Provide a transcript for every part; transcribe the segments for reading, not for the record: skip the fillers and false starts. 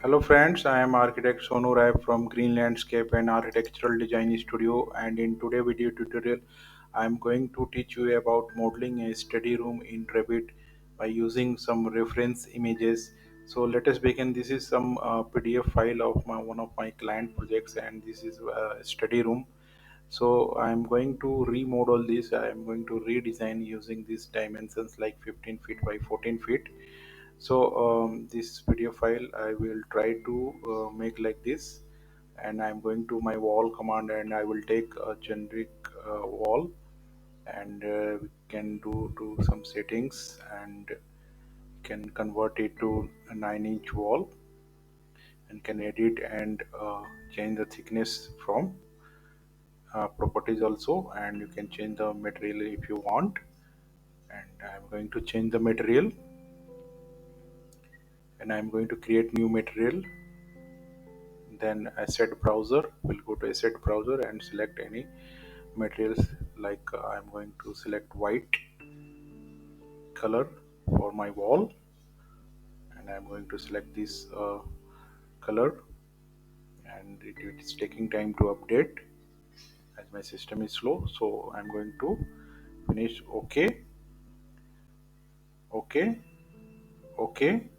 Hello friends, I am architect Sonu Rai from Green Landscape and Architectural Design Studio, and in today's video tutorial I am going to teach you about modeling a study room in Revit by using some reference images. So let us begin. This is some PDF file of one of my client projects, and this is a study room. So I am going to remodel this. I am going to redesign using these dimensions like 15 feet by 14 feet. So this video file I will try to make like this, and I'm going to my wall command, and I will take a generic wall, and we can do some settings and can convert it to a 9-inch wall, and can edit and change the thickness from properties also, and you can change the material if you want. And I'm going to change the material, and I'm going to create new material. Then asset browser, will go to asset browser and select any materials, like I'm going to select white color for my wall, and I'm going to select this color, and it is taking time to update as my system is slow. So I'm going to finish. Okay, okay, okay.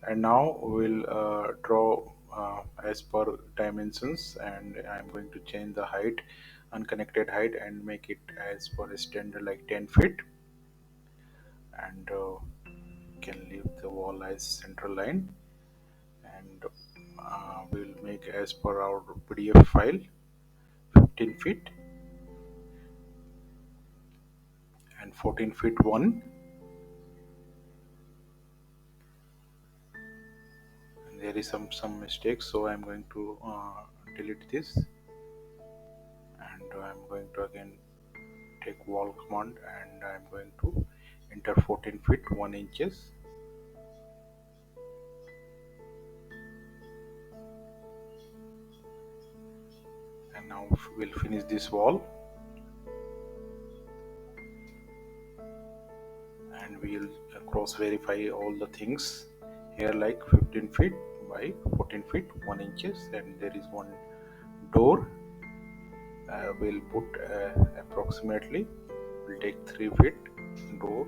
And now we'll draw as per dimensions, and I'm going to change the height, unconnected height, and make it as per a standard like 10 feet, and can leave the wall as central line, and we'll make as per our PDF file 15 feet and 14 feet one. And there is some mistakes, so I'm going to delete this, and I'm going to again take wall command, and I'm going to enter 14 feet 1 inches. And now we'll finish this wall, and we'll cross verify all the things here, like 15 feet by 14 feet 1 inches, and there is one door. We'll put approximately, we'll take 3 feet door,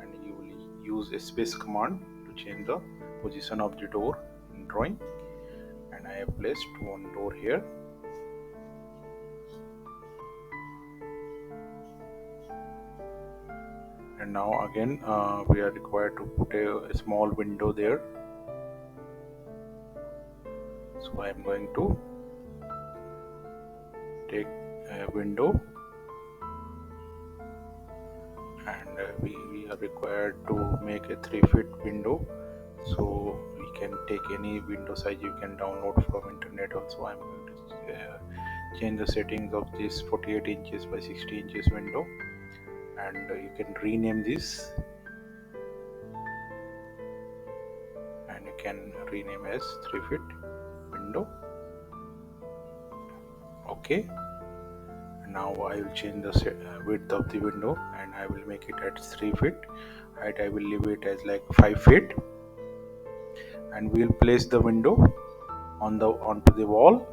and you will use a space command to change the position of the door in drawing. And I have placed one door here. And now again we are required to put a small window there, so I am going to take a window, and we are required to make a 3 feet window, so we can take any window size you can download from internet also. I'm going to change the settings of this 48 inches by 60 inches window, and you can rename this, and you can rename as 3 feet window. Okay. Now I will change the width of the window, and I will make it at 3 feet. Height I will leave it as like 5 feet, and we will place the window onto the wall.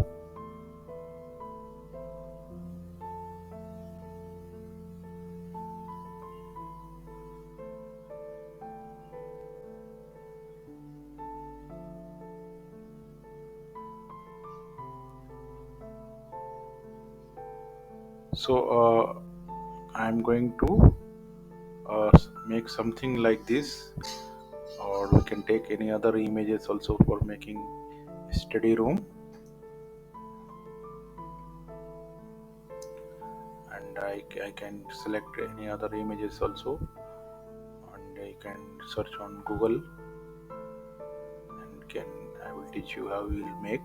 So I'm going to make something like this, or we can take any other images also for making a study room. And I can select any other images also, and I can search on Google, and I will teach you how we will make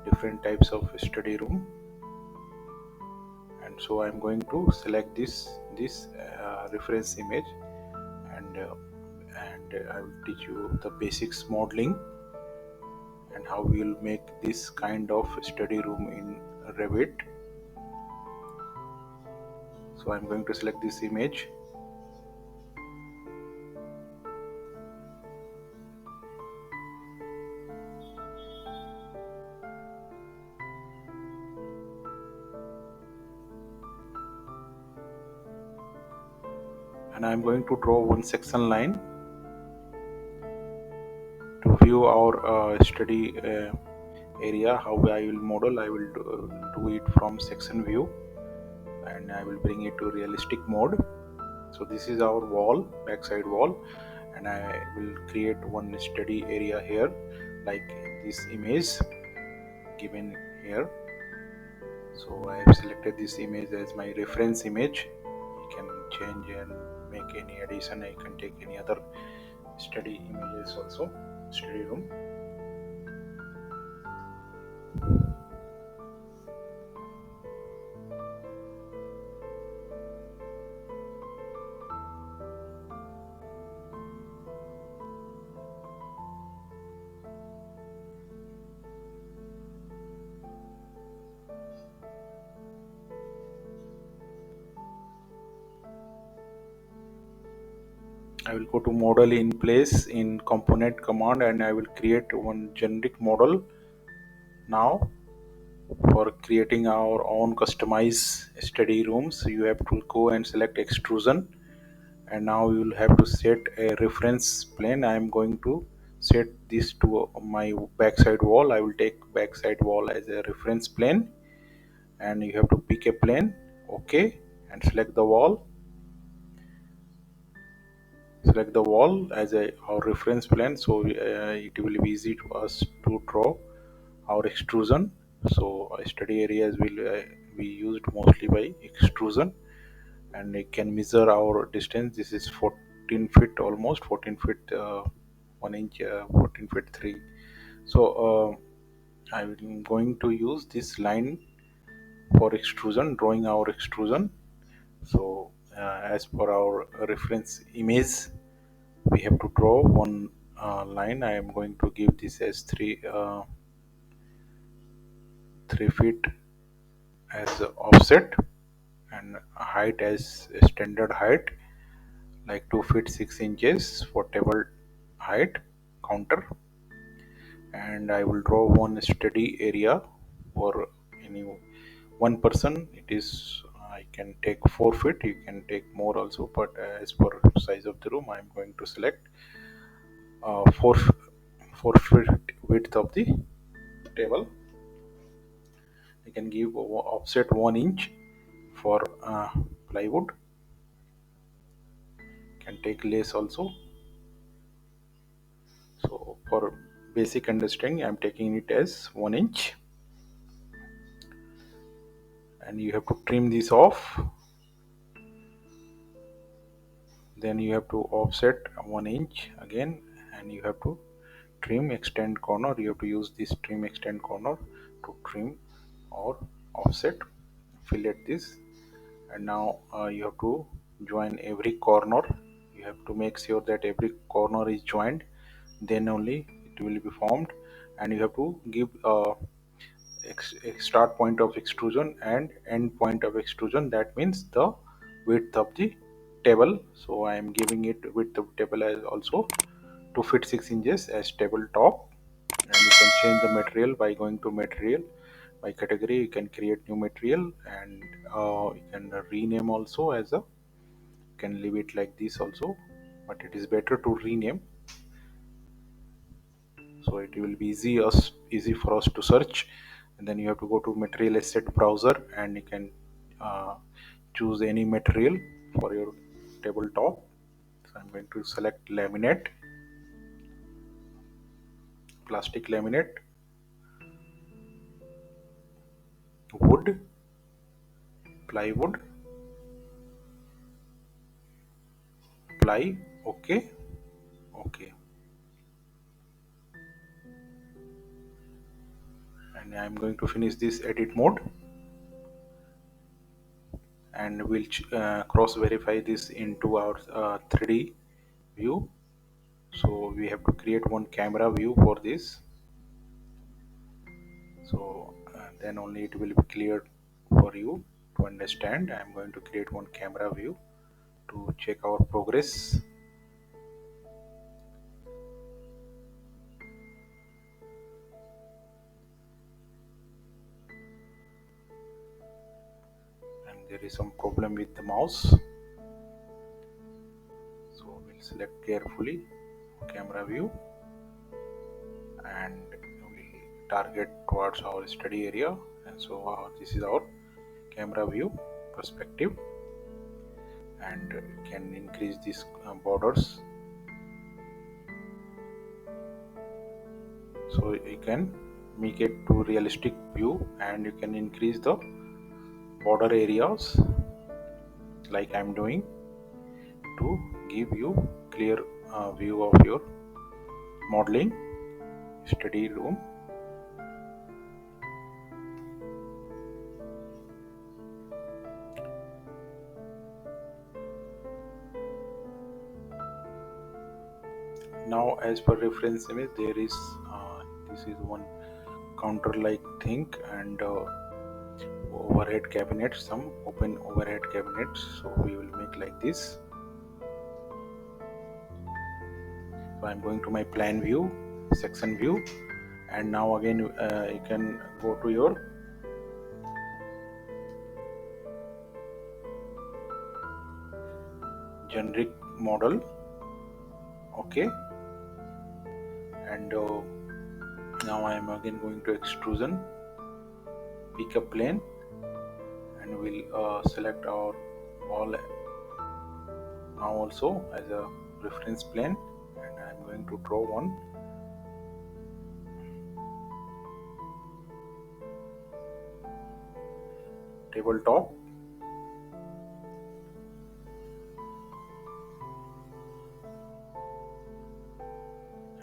different types of study room. And so I'm going to select this reference image, and I will teach you the basics modeling and how we will make this kind of study room in Revit. So I'm going to select this image, and I'm going to draw one section line to view our study area. How I will model, I will do it from section view, and I will bring it to realistic mode. So this is our wall, backside wall, and I will create one study area here, like this image given here. So I have selected this image as my reference image. You can change and make any addition. I can take any other study images also, study room. I will go to model in place in component command, and I will create one generic model. Now for creating our own customized study rooms, you have to go and select extrusion, and now you will have to set a reference plane. I am going to set this to my backside wall. I will take backside wall as a reference plane, and you have to pick a plane. Okay, and select the wall as our reference plane, so it will be easy to us to draw our extrusion. So study areas will be used mostly by extrusion, and it can measure our distance. This is 14 feet, almost 14 feet 1 inch, 14 feet 3. So I'm going to use this line for extrusion, drawing our extrusion. So as per our reference image, we have to draw one line. I am going to give this as 3 feet as offset, and height as standard height, like 2 feet 6 inches for table height counter. And I will draw one study area for any one person. It is, I can take 4 feet, you can take more also, but as per size of the room, I am going to select 4 feet width of the table. I can give offset 1 inch for plywood, can take less also. So for basic understanding, I'm taking it as 1 inch, and you have to trim this off. Then you have to offset 1 inch again, and you have to trim extend corner. You have to use this trim extend corner to trim or offset, fillet this. And now you have to join every corner. You have to make sure that every corner is joined, then only it will be formed. And you have to give start point of extrusion and end point of extrusion. That means the width of the table. So I am giving it width of table as also 2 feet 6 inches as table top. And you can change the material by going to material, by category you can create new material, and you can rename also as a, you can leave it like this also, but it is better to rename, so it will be easy for us to search. And then you have to go to material asset browser, and you can choose any material for your tabletop. So I'm going to select laminate, plastic laminate, wood, plywood, ply. Okay, okay. And I'm going to finish this edit mode, and we'll cross verify this into our 3D view. So we have to create one camera view for this. So then only it will be clear for you to understand. I'm going to create one camera view to check our progress. And there is some problem with the mouse. select carefully camera view and we target towards our study area. And so this is our camera view perspective, and you can increase these borders, so you can make it to realistic view, and you can increase the border areas like I'm doing to give you clear view of your modeling study room. Now as per reference image, there is this is one counter like thing, and overhead cabinets, some open overhead cabinets, so we will make like this. So I'm going to my plan view, section view, and now again you can go to your generic model. Okay, and now I am again going to extrusion, pick a plane, and we'll select our wall now also as a reference plane, and I'm going to draw one tabletop,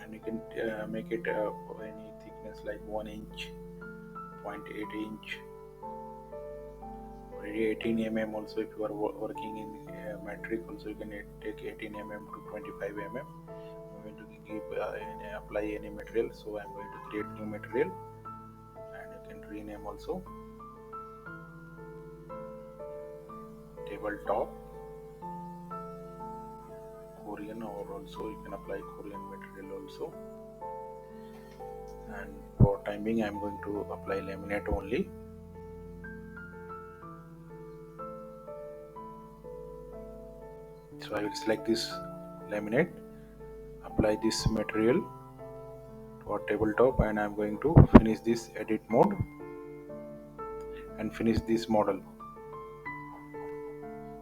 and you can make it any thickness like 1 inch, 0.8 inch, or 18 mm. Also, if you are working in metric, also you can take 18 mm to 25 mm. I'm going to give apply any material, so I'm going to create new material, and you can rename also tabletop Korean, or also you can apply Korean material also. And for time being, I'm going to apply laminate only. So I will select this laminate, apply this material to our tabletop, and I'm going to finish this edit mode and finish this model.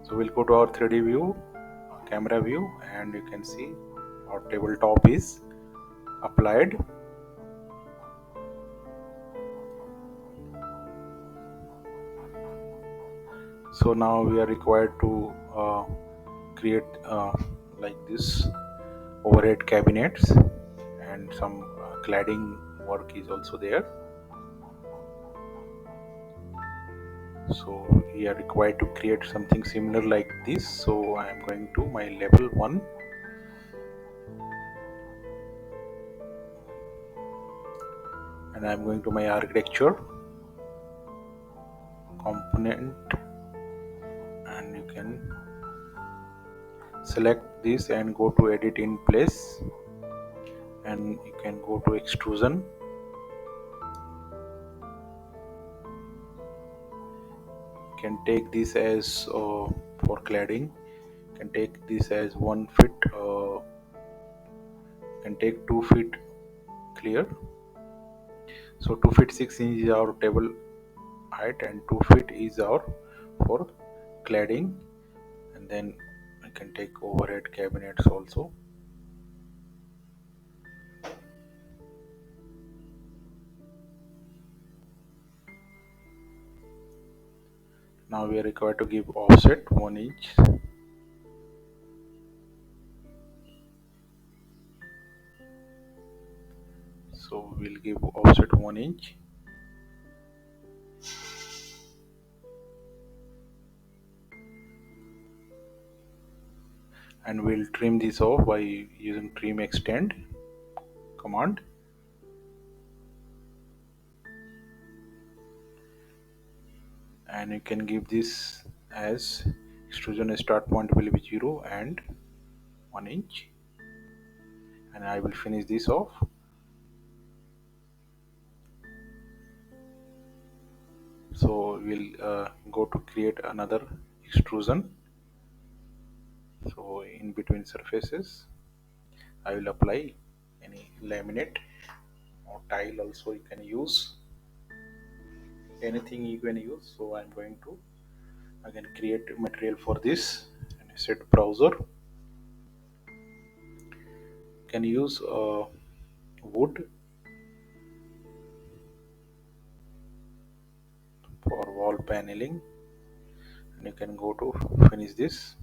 So we'll go to our 3D view, camera view, and you can see our tabletop is applied. So now we are required to create like this overhead cabinets, and some cladding work is also there. So we are required to create something similar like this. So I am going to my level 1, and I am going to my architecture component, and you can select this and go to edit in place, and you can go to extrusion, you can take this as for cladding, you can take this as 1 feet, you can take 2 feet clear. So 2 feet 6 inches is our table height, and 2 feet is our for cladding, and then I can take overhead cabinets also. Now we are required to give offset 1 inch. So we'll give offset 1 inch. And we'll trim this off by using trim extend command. And you can give this as extrusion start point will be 0 and 1 inch, and I will finish this off. So we'll go to create another extrusion, So in between surfaces I will apply any laminate or tile, also you can use anything you can use. So I'm going to again create material for this and set browser. Can use wood for wall paneling, and you can go to finish this.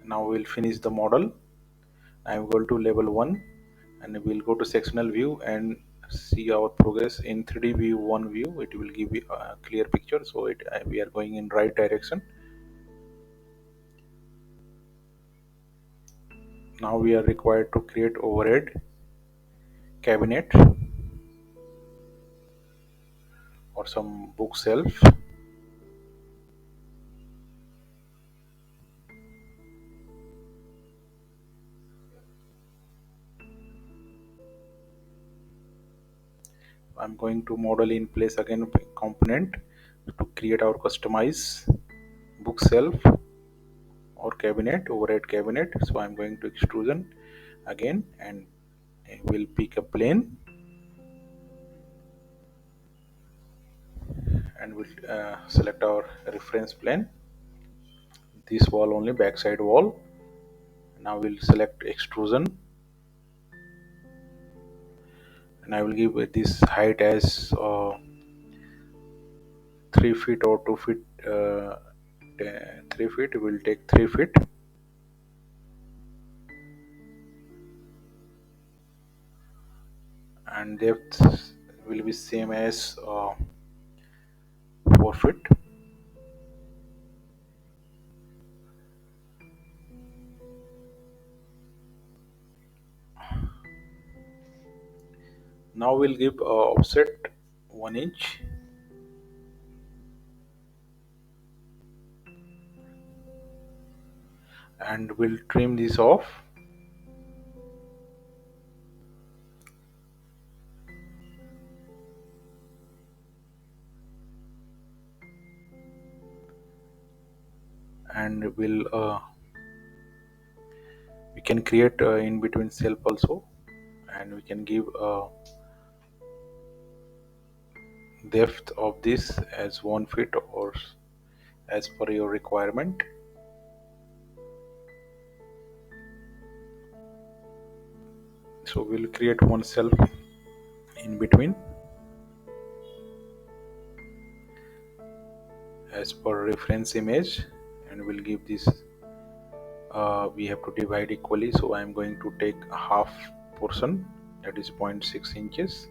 Now we'll finish the model. I'm going to level 1 and we'll go to sectional view and see our progress in 3D view 1 view. It will give you a clear picture. So we are going in right direction. Now we are required to create overhead cabinet or some book shelf. I'm going to model in place again component to create our customize book shelf or cabinet, overhead cabinet. So I'm going to extrusion again and we'll pick a plane and we'll select our reference plane, this wall only, backside wall. Now we'll select extrusion and I will give this height as 3 feet or 2 feet. 3 feet, will take 3 feet, and depth will be same as 4 feet. Now we'll give offset 1 inch and we'll trim this off. And we can create in between shelf also, and we can give depth of this as 1 feet or as per your requirement. So we'll create one shelf in between as per reference image, and we'll give this we have to divide equally. So I'm going to take a half portion, that is 0.6 inches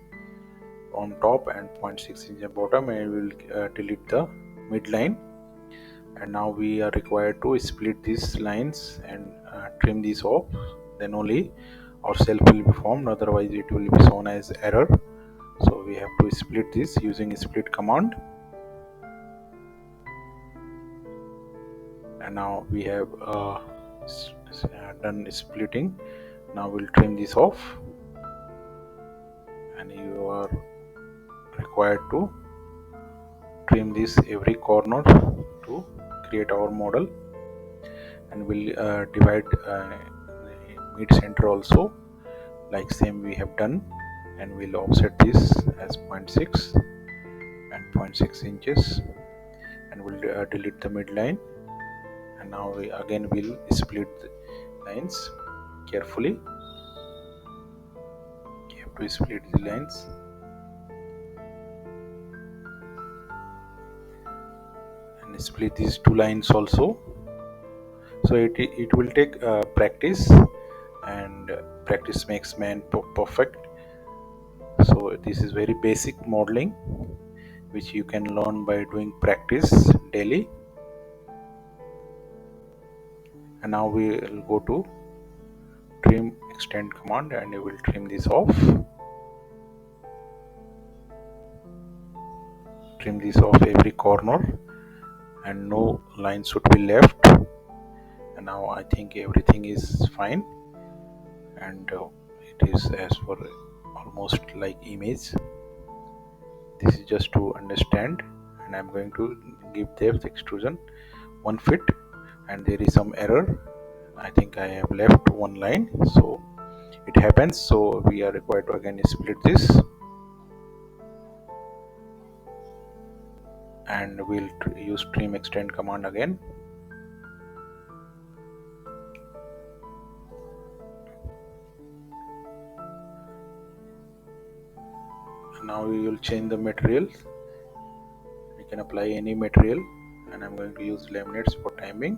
on top and 0.6 inch bottom, and we will delete the midline. And now we are required to split these lines and trim these off, then only our shelf will be formed, otherwise it will be shown as error. So we have to split this using split command. And now we have done splitting. Now we'll trim this off, and you are required to trim this every corner to create our model. And we'll divide mid center also, like same we have done, and we'll offset this as 0.6 and 0.6 inches, and we'll delete the midline. And now we again will split the lines carefully. You have to split the lines. And split these two lines also. So it will take practice, and practice makes man perfect. So this is very basic modeling which you can learn by doing practice daily. And now we will go to trim extend command, and you will trim this off. Trim this off every corner, and no line should be left. And now I think everything is fine, and it is as for almost like image. This is just to understand and I'm going to give depth extrusion 1 feet, and there is some error. I think I have left one line, so it happens. So we are required to again split this, and we'll use trim extend command again. Now we will change the material. We can apply any material, and I'm going to use laminates for timing.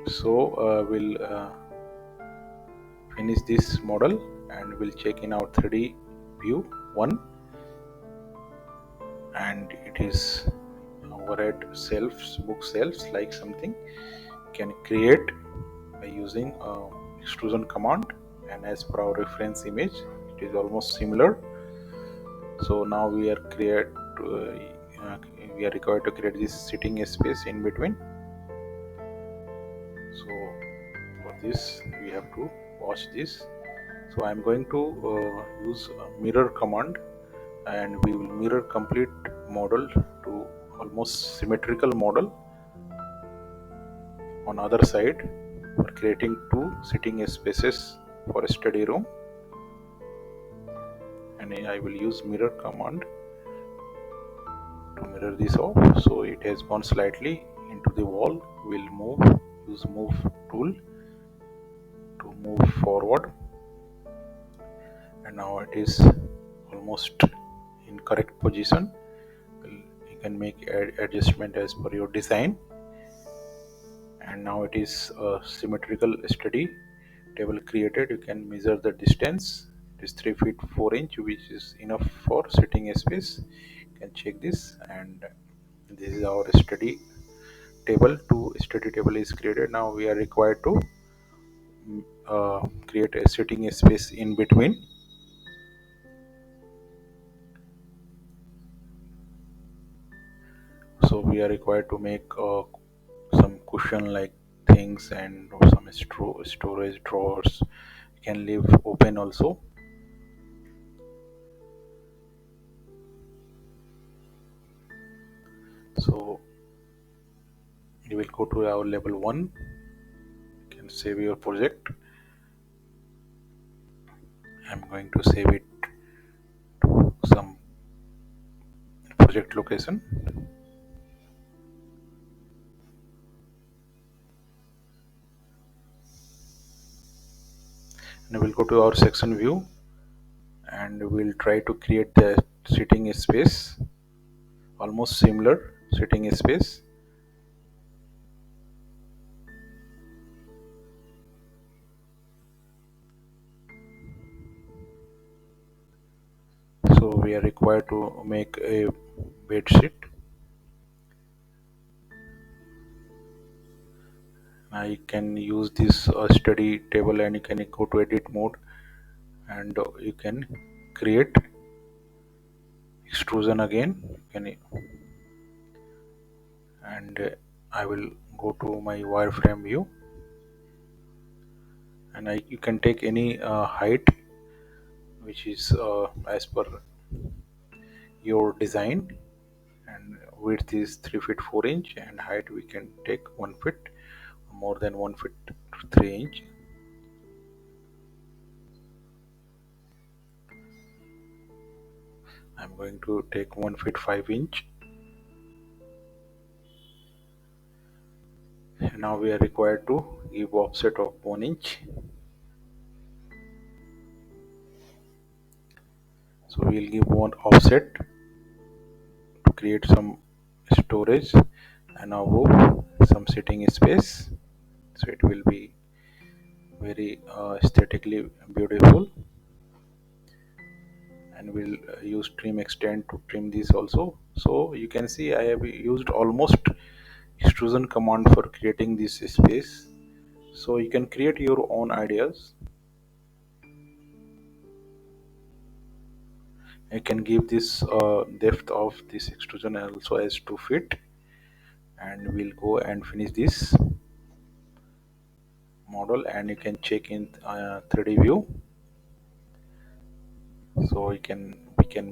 So we'll finish this model, and we'll check in our 3D view 1, and it is over at shelves, book shelves, like something can create by using extrusion command, and as per our reference image it is almost similar. So now we are required to create this sitting space in between. So for this we have to watch this. So I am going to use a mirror command, and we will mirror complete model to almost symmetrical model on other side for creating two sitting spaces for a study room. And I will use mirror command to mirror this off, so it has gone slightly into the wall. We'll use move tool to move forward, and now it is almost in correct position. You can make adjustment as per your design, and now it is a symmetrical study table created. You can measure the distance. It is 3 feet 4 inch, which is enough for sitting space. You can check this, and this is our study table. Two study table is created. Now we are required to create a sitting space in between. So we are required to make some cushion like things, and some storage drawers. You can leave open also. So you will go to our level 1. You can save your project. I'm going to save it to some project location, and we'll go to our section view, and we'll try to create the sitting space, almost similar sitting space. So we are required to make a bed sheet. I can use this study table, and you can go to edit mode, and you can create extrusion again. And I will go to my wireframe view, and you can take any height which is as per your design, and width is 3 feet 4 inch, and height we can take 1 foot, more than 1 foot 3 inch. I'm going to take 1 foot 5 inch. And now we are required to give offset of 1 inch. So we'll give one offset to create some storage, and above some sitting space, so it will be very aesthetically beautiful. And we'll use trim extend to trim this also. So you can see I have used almost extrusion command for creating this space. So you can create your own ideas. I can give this depth of this extrusion also as 2 feet, and we'll go and finish this model, and you can check in 3D view. So we can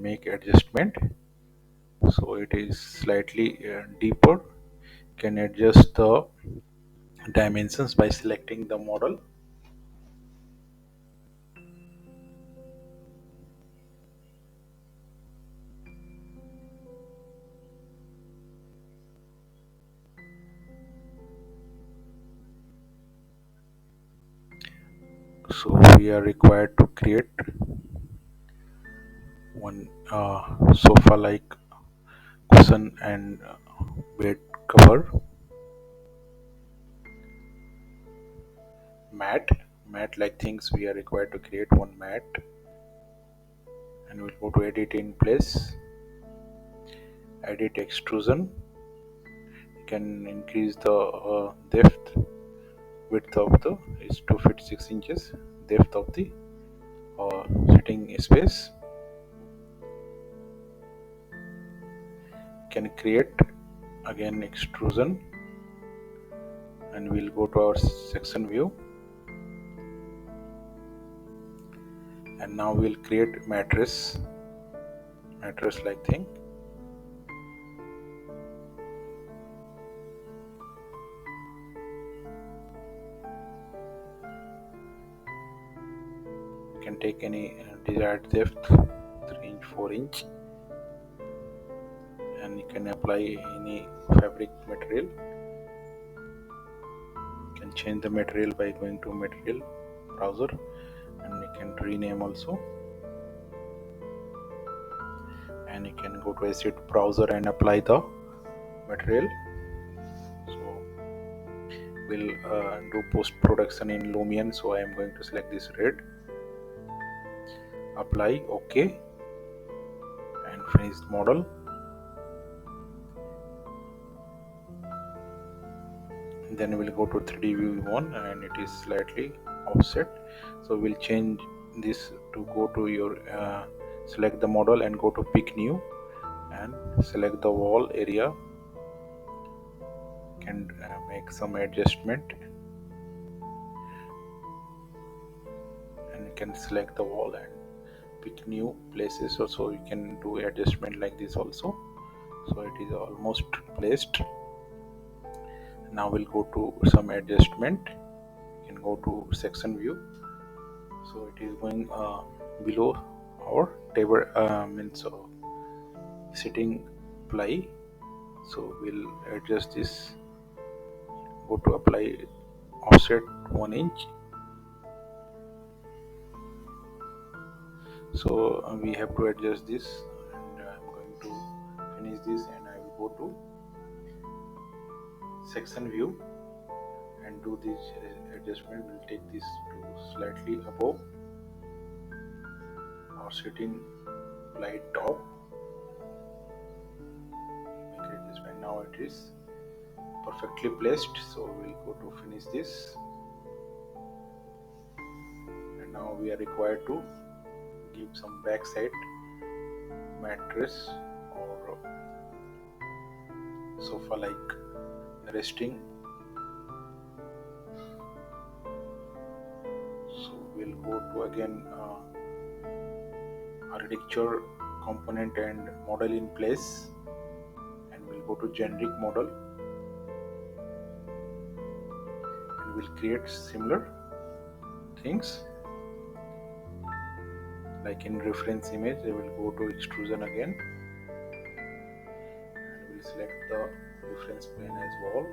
make adjustment. so it is slightly deeper. Can adjust the dimensions by selecting the model. So we are required to create one sofa like cushion and bed cover. Mat like things, we are required to create one mat, and we'll go to edit in place, edit extrusion. You can increase the depth, width of the is 2 feet 6 inches, depth of the sitting space. Can create again extrusion, and we'll go to our section view, and now we'll create mattress like thing. You can take any desired depth, 3 inch 4 inch, and you can apply any fabric material. You can change the material by going to material browser, and you can rename also, and you can go to asset browser and apply the material. So we'll do post production in lumion, so I am going to select this red, apply, OK, and finish the model. Then we'll go to 3D view 1, and it is slightly offset, so we'll change this to go to your select the model and go to pick new, and select the wall area. Can make some adjustment, and you can select the wall and pick new places, so you can do adjustment like this also. So it is almost placed. Now we'll go to some adjustment. You can go to section view, so it is going below our table, means sitting ply. So we'll adjust this, go to apply offset 1 inch. So we have to adjust this, and I'm going to finish this, and I will go to section view and do this adjustment. We'll take this to slightly above our sitting ply top, make it this way. Now it is perfectly placed, so we'll go to finish this, and now we are required to give some backside mattress or sofa like resting. So we'll go to again architecture component and model in place, and we'll go to generic model, and we'll create similar things like in reference image. I will go to extrusion again, and we'll select the reference plane as wall,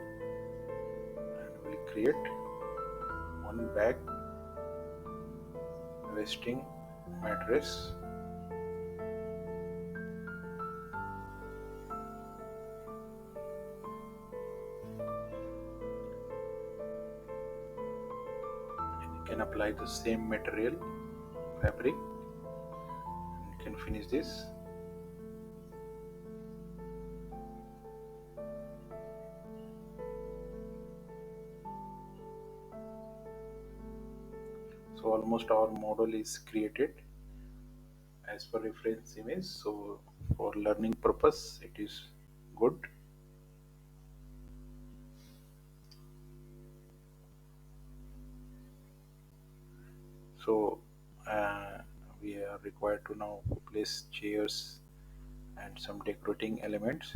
and we'll create one back resting mattress. And you can apply the same material fabric, and you can finish this. So almost our model is created as per reference image, so for learning purpose it is good. So we are required to now place chairs and some decorating elements.